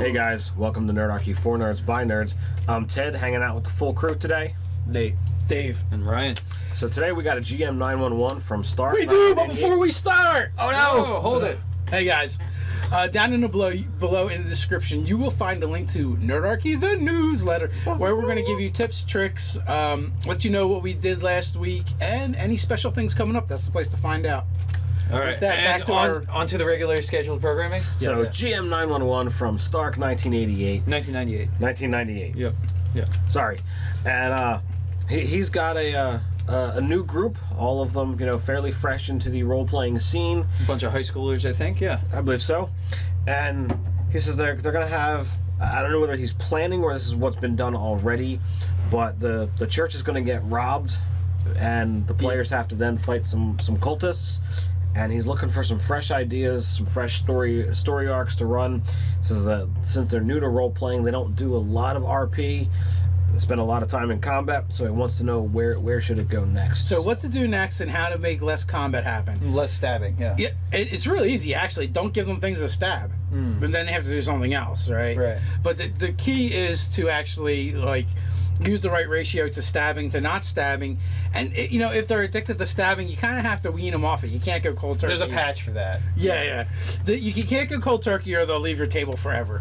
Hey guys, welcome to Nerdarchy for Nerds by Nerds. I'm Ted, hanging out with the full crew today. Nate, Dave, and Ryan. So today we got a GM 911 from Stark. We do, but before we start, oh no, hold it. Hey guys, down in the below in the description, you will find a link to Nerdarchy, the newsletter, where we're going to give you tips, tricks, let you know what we did last week, and any special things coming up. That's the place to find out. All right, back to onto the regular scheduled programming. So yes. GM 911 from Stark, 1988. 1998. 1998. Yep. Yeah. Sorry, and he's got a new group. All of them, fairly fresh into the role-playing scene. A bunch of high schoolers, I think. Yeah. I believe so. And he says they're gonna have. I don't know whether he's planning or this is what's been done already, but the church is gonna get robbed, and the players have to then fight some cultists. And he's looking for some fresh ideas, some fresh story arcs to run. He says that since they're new to role-playing, they don't do a lot of RP. They spend a lot of time in combat, so he wants to know where should it go next. So what to do next and how to make less combat happen. Less stabbing, yeah. Yeah, it's really easy, actually. Don't give them things to stab. But then they have to do something else, right? Right. But the key is to actually, use the right ratio to stabbing to not stabbing. And, if they're addicted to stabbing, you kind of have to wean them off it. You can't go cold turkey. There's a patch for that. Yeah. You can't go cold turkey or they'll leave your table forever.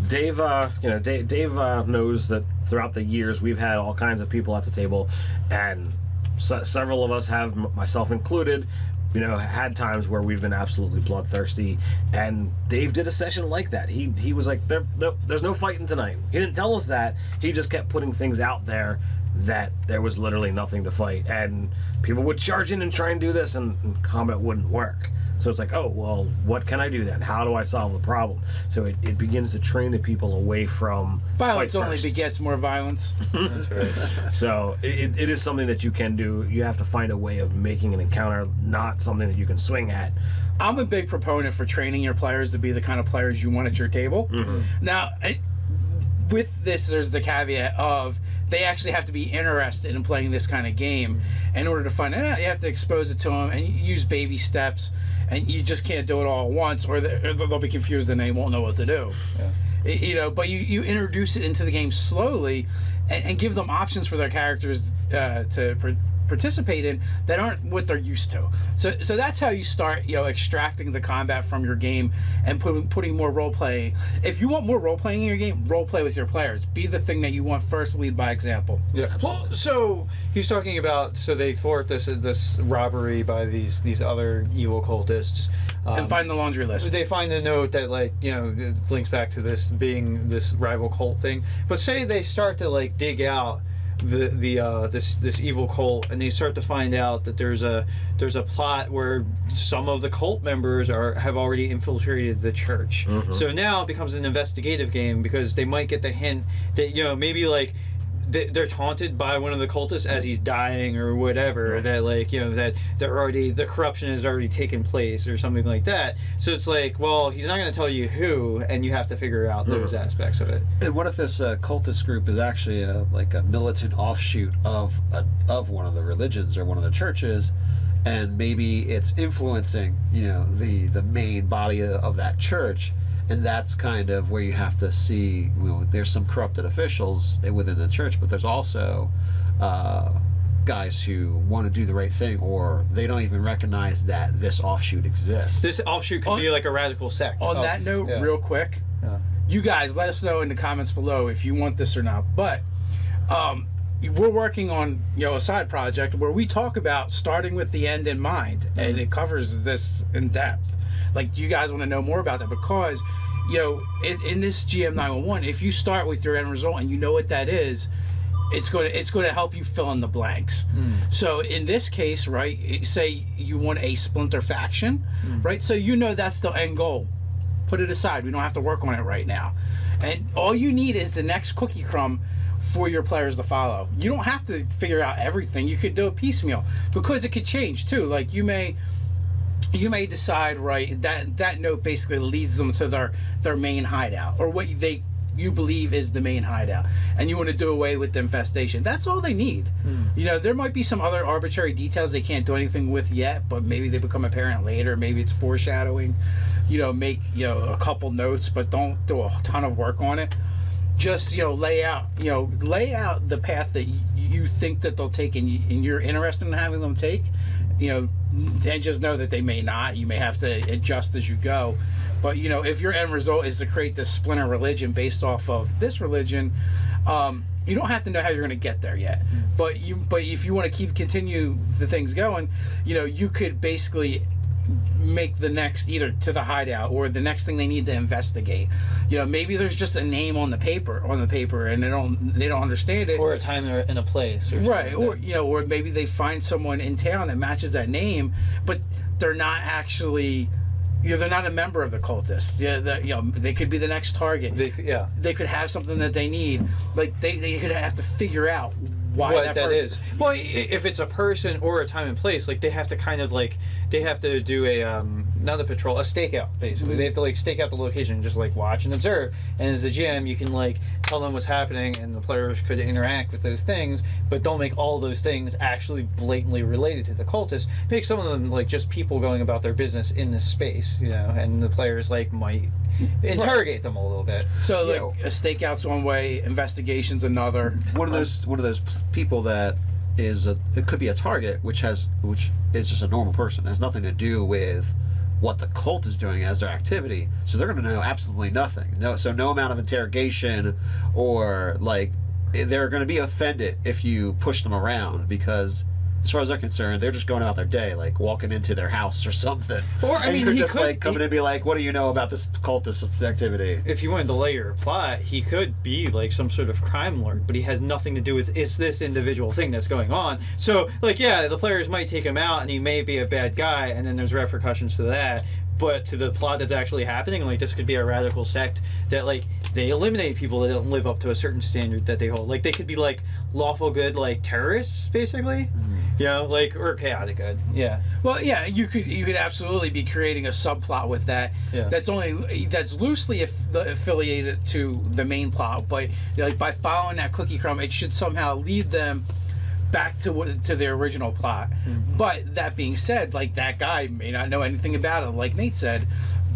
Dave, Dave knows that throughout the years we've had all kinds of people at the table, and several of us have, myself included, had times where we've been absolutely bloodthirsty, and Dave did a session like that. He was like, there's no fighting tonight. He didn't tell us that. He just kept putting things out there that there was literally nothing to fight, and people would charge in and try and do this, and combat wouldn't work. So it's like, oh, well, what can I do then? How do I solve the problem? So it begins to train the people away from violence. Only begets more violence. That's right. So it is something that you can do. You have to find a way of making an encounter not something that you can swing at. I'm a big proponent for training your players to be the kind of players you want at your table. Now, with this, there's the caveat of they actually have to be interested in playing this kind of game. In order to find it out, you have to expose it to them and use baby steps, and you just can't do it all at once, or they'll be confused and they won't know what to do. Yeah. But you introduce it into the game slowly and give them options for their characters to participate in that aren't what they're used to. So that's how you start, extracting the combat from your game and putting more role play. If you want more role playing in your game, role play with your players. Be the thing that you want first. Lead by example. Yeah. Well, so he's talking about they thwart this robbery by these other evil cultists. And find the laundry list. They find the note that it links back to this being this rival cult thing. But say they start to dig out this evil cult, and they start to find out that there's a plot where some of the cult members have already infiltrated the church. So now it becomes an investigative game, because they might get the hint that maybe they're taunted by one of the cultists as he's dying or whatever, that that the corruption has already taken place or something like that. So it's well, he's not going to tell you who, and you have to figure out those aspects of it. And what if this cultist group is actually a militant offshoot of one of the religions or one of the churches, and maybe it's influencing the main body of that church? And that's kind of where you have to see, there's some corrupted officials within the church, but there's also guys who want to do the right thing, or they don't even recognize that this offshoot exists. This offshoot could be a radical sect. On that note, real quick, you guys let us know in the comments below if you want this or not. But we're working on a side project where we talk about starting with the end in mind, and it covers this in depth. You guys want to know more about that, because in this GM 911, if you start with your end result and you know what that is, it's going to help you fill in the blanks. So in this case, right, say you want a splinter faction, right? So that's the end goal. Put it aside. We don't have to work on it right now, and all you need is the next cookie crumb for your players to follow. You don't have to figure out everything. You could do a piecemeal, because it could change too. You may decide, right, that note basically leads them to their main hideout, or what they you believe is the main hideout, and you want to do away with the infestation. That's all they need. You know, there might be some other arbitrary details they can't do anything with yet, but maybe they become apparent later. Maybe it's foreshadowing. You know, make, you know, a couple notes, but don't do a ton of work on it. Just, you know, lay out the path that you think that they'll take, and you're interested in having them take. You know, and just know that they may not. You may have to adjust as you go. But, you know, if your end result is to create this splinter religion based off of this religion, you don't have to know how you're going to get there yet. But if you want to continue the things going, you know, you could basically make the next, either to the hideout or the next thing they need to investigate. You know, maybe there's just a name on the paper, and they don't understand it, or a time and a place, or right? like Or, you know, or maybe they find someone in town that matches that name, but they're not actually, you know, they're not a member of the cultists. Yeah, you know, they could be the next target. They could have something that they need. Like they could have to figure out why what that person is. Well, if it's a person or a time and place, like they have to kind of like, they have to do a not a patrol, a stakeout basically. They have to like stake out the location and just like watch and observe. And as a GM, you can like tell them what's happening, and the players could interact with those things, but don't make all those things actually blatantly related to the cultists. Make some of them like just people going about their business in this space, you know, and the players like might interrogate them a little bit. So like a stakeout's one way, investigation's another. One of those people that is it could be a target, which is just a normal person. It has nothing to do with what the cult is doing as their activity. So they're going to know absolutely nothing. No amount of interrogation, or like they're going to be offended if you push them around, because as far as they're concerned, they're just going about their day, like walking into their house or something. Or I mean, you could just like come in and be like, "What do you know about this cultist activity?" If you wanted to lay your plot, he could be like some sort of crime lord, but he has nothing to do with it's this individual thing that's going on. So, like, yeah, the players might take him out, and he may be a bad guy, and then there's repercussions to that. But to the plot that's actually happening, like this could be a radical sect that like they eliminate people that don't live up to a certain standard that they hold. Like they could be like lawful good, like terrorists, basically. You know, like, or chaotic good. Yeah. Well, yeah, you could absolutely be creating a subplot with that. Yeah. That's loosely affiliated to the main plot, but like by following that cookie crumb, it should somehow lead them back to the original plot. But that being said, like that guy may not know anything about it, like Nate said,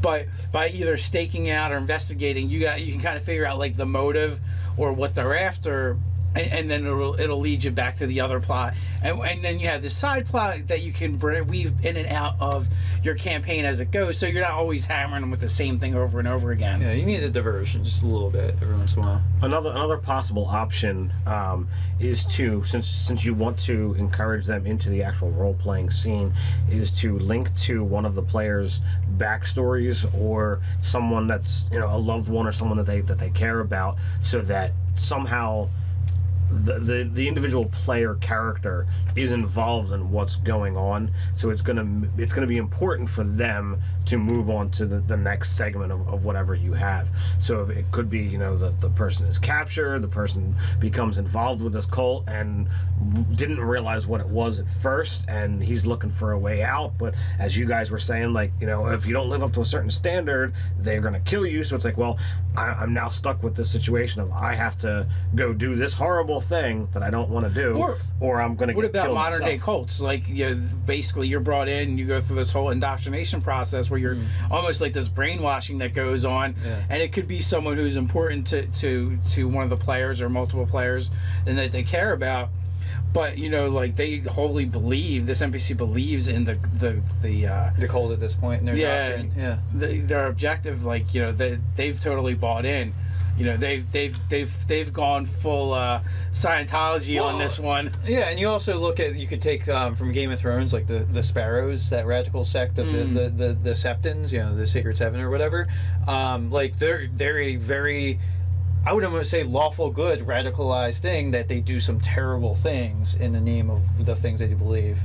but by either staking out or investigating, you can kind of figure out like the motive or what they're after, and then it'll lead you back to the other plot, and then you have this side plot that you can weave in and out of your campaign as it goes, so you're not always hammering them with the same thing over and over again. Yeah, you need a diversion just a little bit every once in a while. Another possible option is to, since you want to encourage them into the actual role-playing scene, is to link to one of the players' backstories, or someone that's, you know, a loved one or someone that they care about, so that somehow the individual player character is involved in what's going on. So it's gonna be important for them to move on to the next segment of whatever you have. So if it could be, you know, the person is captured, the person becomes involved with this cult and didn't realize what it was at first, and he's looking for a way out. But as you guys were saying, like, you know, if you don't live up to a certain standard, they're gonna kill you. So it's like, well, I'm now stuck with this situation of I have to go do this horrible thing that I don't want to do, or I'm going to get killed. What about modern day myself. cults? Like, basically you're brought in and you go through this whole indoctrination process where you're almost like this brainwashing that goes on, and it could be someone who's important to one of the players or multiple players and that they care about. But, you know, like they wholly believe, this NPC believes in the cult at this point in their doctrine. Yeah. Their objective, like, you know, they've totally bought in. You know, they've gone full Scientology on this one. Yeah, and you also look at, you could take from Game of Thrones, like the Sparrows, that radical sect of the Septons, you know, the Sacred Seven or whatever. Like they're a very, I would almost say, lawful good, radicalized thing that they do some terrible things in the name of the things they do believe.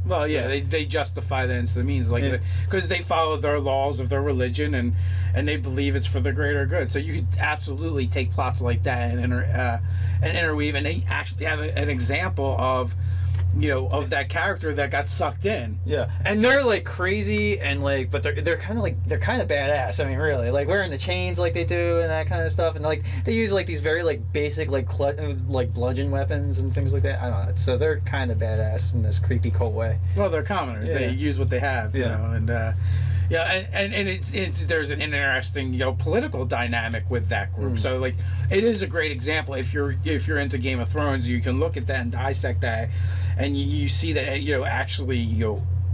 Well, yeah, they justify the ends to the means, like, because they follow their laws of their religion, and they believe it's for the greater good. So you could absolutely take plots like that and interweave, and they actually have an example of of that character that got sucked in. Yeah, and they're like crazy and like, but they're kind of badass. I mean, really, like wearing the chains like they do and that kind of stuff, and like they use like these very like basic like bludgeon weapons and things like that. I don't know. So they're kind of badass in this creepy cult way. Well, they're commoners. Yeah. They use what they have. Yeah. And it's there's an interesting political dynamic with that group. So like it is a great example if you're into Game of Thrones, you can look at that and dissect that, and you see that actually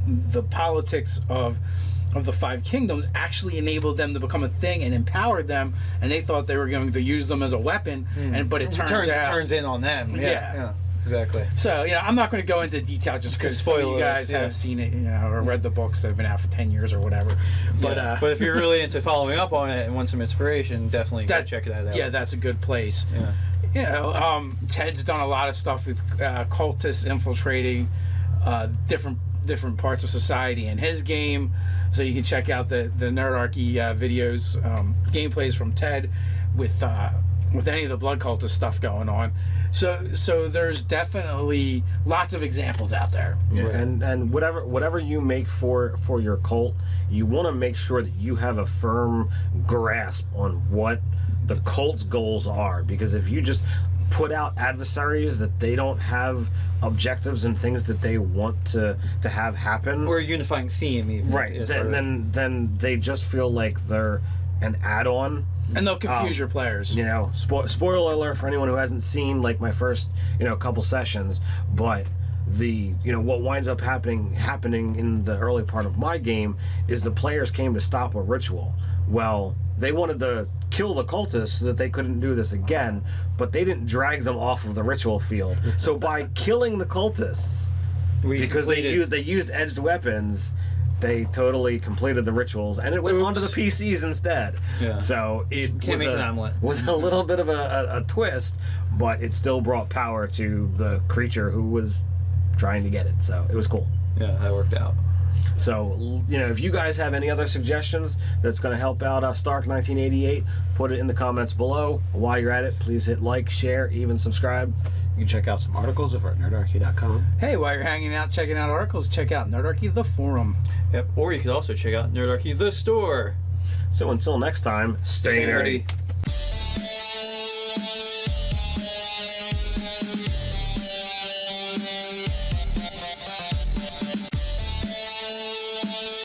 the politics of the Five Kingdoms actually enabled them to become a thing and empowered them, and they thought they were going to use them as a weapon, but it turns in on them. Yeah. Exactly. So I'm not going to go into detail just because some of you guys have seen it, or read the books that have been out for 10 years or whatever. But but if you're really into following up on it and want some inspiration, definitely go check that out. Yeah, that's a good place. Yeah. Ted's done a lot of stuff with cultists infiltrating different parts of society in his game. So you can check out the Nerdarchy videos, gameplays from Ted with any of the blood cultist stuff going on. So there's definitely lots of examples out there. Yeah, and whatever you make for your cult, you want to make sure that you have a firm grasp on what the cult's goals are, because if you just put out adversaries that they don't have objectives and things that they want to have happen, or a unifying theme, even, right? Then they just feel like they're an add-on. And they'll confuse your players. Spoiler alert for anyone who hasn't seen like my first couple sessions, but what winds up happening in the early part of my game is the players came to stop a ritual. Well, they wanted to kill the cultists so that they couldn't do this again, but they didn't drag them off of the ritual field. So by killing the cultists, because they used edged weapons, they totally completed the rituals, and it went onto the PCs instead. Yeah. So it was a little bit of a twist, but it still brought power to the creature who was trying to get it. So it was cool. Yeah, that worked out. So, if you guys have any other suggestions that's going to help out Stark 1988, put it in the comments below. While you're at it, please hit like, share, even subscribe. You can check out some articles over at nerdarchy.com. Hey, while you're hanging out, checking out articles, check out Nerdarchy, the forum. Yep. Or you could also check out Nerdarchy, the store. So until next time, stay nerdy. nerdy.